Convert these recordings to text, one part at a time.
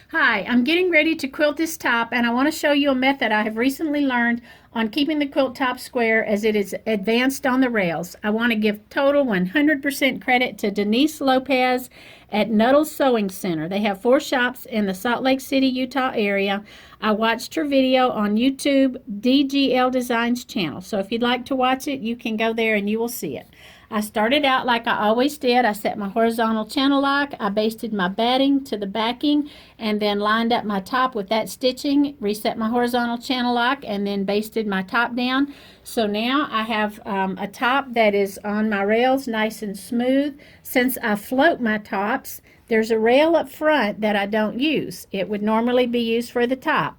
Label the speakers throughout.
Speaker 1: Hi, I'm getting ready to quilt this top and I want to show you a method I have recently learned on keeping the quilt top square as it is advanced on the rails. I want to give total 100% credit to Denise Lopez at Nuttall's Sewing Center. They have 4 shops in the Salt Lake City, Utah area. I watched her video on YouTube DGL Designs channel. So if you'd like to watch it, you can go there and you will see it. I started out like I always did. I set my horizontal channel lock, I basted my batting to the backing, and then lined up my top with that stitching, reset my horizontal channel lock, and then basted my top down. So now I have a top that is on my rails nice and smooth. Since I float my tops, there's a rail up front that I don't use. It would normally be used for the top.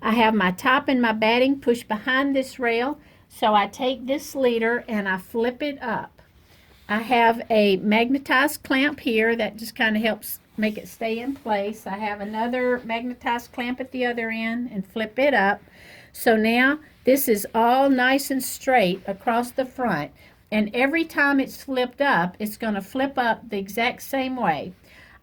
Speaker 1: I have my top and my batting pushed behind this rail, so I take this leader and I flip it up. I have a magnetized clamp here that just kind of helps make it stay in place. I have another magnetized clamp at the other end and flip it up. So now this is all nice and straight across the front. And every time it's flipped up, it's going to flip up the exact same way.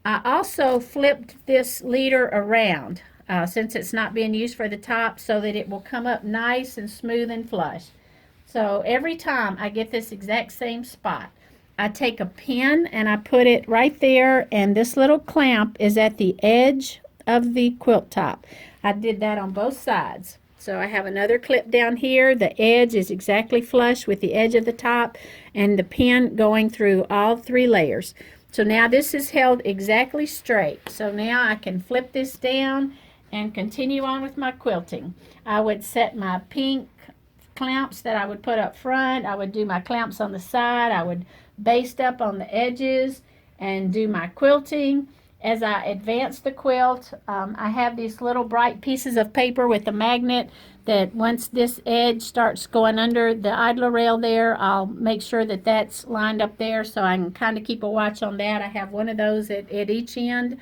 Speaker 1: I also flipped this leader around since it's not being used for the top so that it will come up nice and smooth and flush. So every time I get this exact same spot, I take a pin and I put it right there, and this little clamp is at the edge of the quilt top. I did that on both sides. So I have another clip down here. The edge is exactly flush with the edge of the top and the pin going through all 3 layers. So now this is held exactly straight. So now I can flip this down and continue on with my quilting. I would set my pink clamps that I would put up front. I would do my clamps on the side. I would baste up on the edges and do my quilting. As I advance the quilt, I have these little bright pieces of paper with a magnet that once this edge starts going under the idler rail there, I'll make sure that that's lined up there so I can kind of keep a watch on that. I have one of those at each end.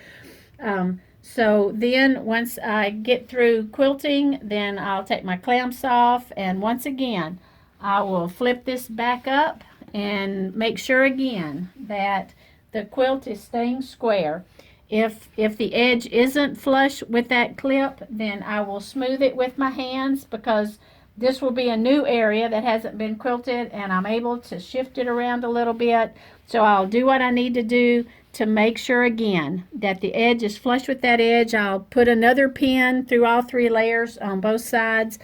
Speaker 1: So then once I get through quilting, then I'll take my clamps off, and once again I will flip this back up and make sure again that the quilt is staying square. If the edge isn't flush with that clip, then I will smooth it with my hands, because this will be a new area that hasn't been quilted and I'm able to shift it around a little bit. So I'll do what I need to do to make sure again that the edge is flush with that edge. I'll put another pin through all 3 layers on both sides.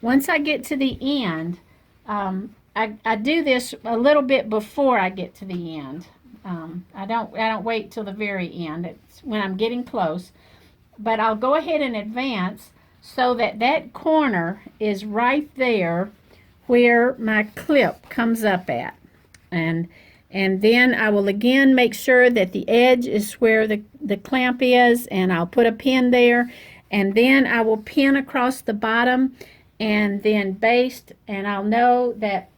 Speaker 1: Once I get to the end, I do this a little bit before I get to the end. I don't wait till the very end. It's when I'm getting close. But I'll go ahead and advance so that that corner is right there where my clip comes up at. And then I will again make sure that the edge is where the clamp is, and I'll put a pin there, and then I will pin across the bottom and then baste, and I'll know that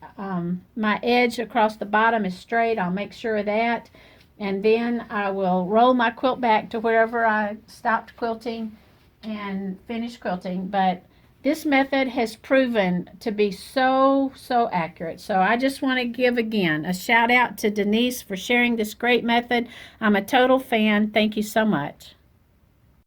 Speaker 1: my edge across the bottom is straight. I'll make sure of that, and then I will roll my quilt back to wherever I stopped quilting and finish quilting. But this method has proven to be so accurate. So I just want to give again a shout out to Denise for sharing this great method. I'm a total fan. Thank you so much.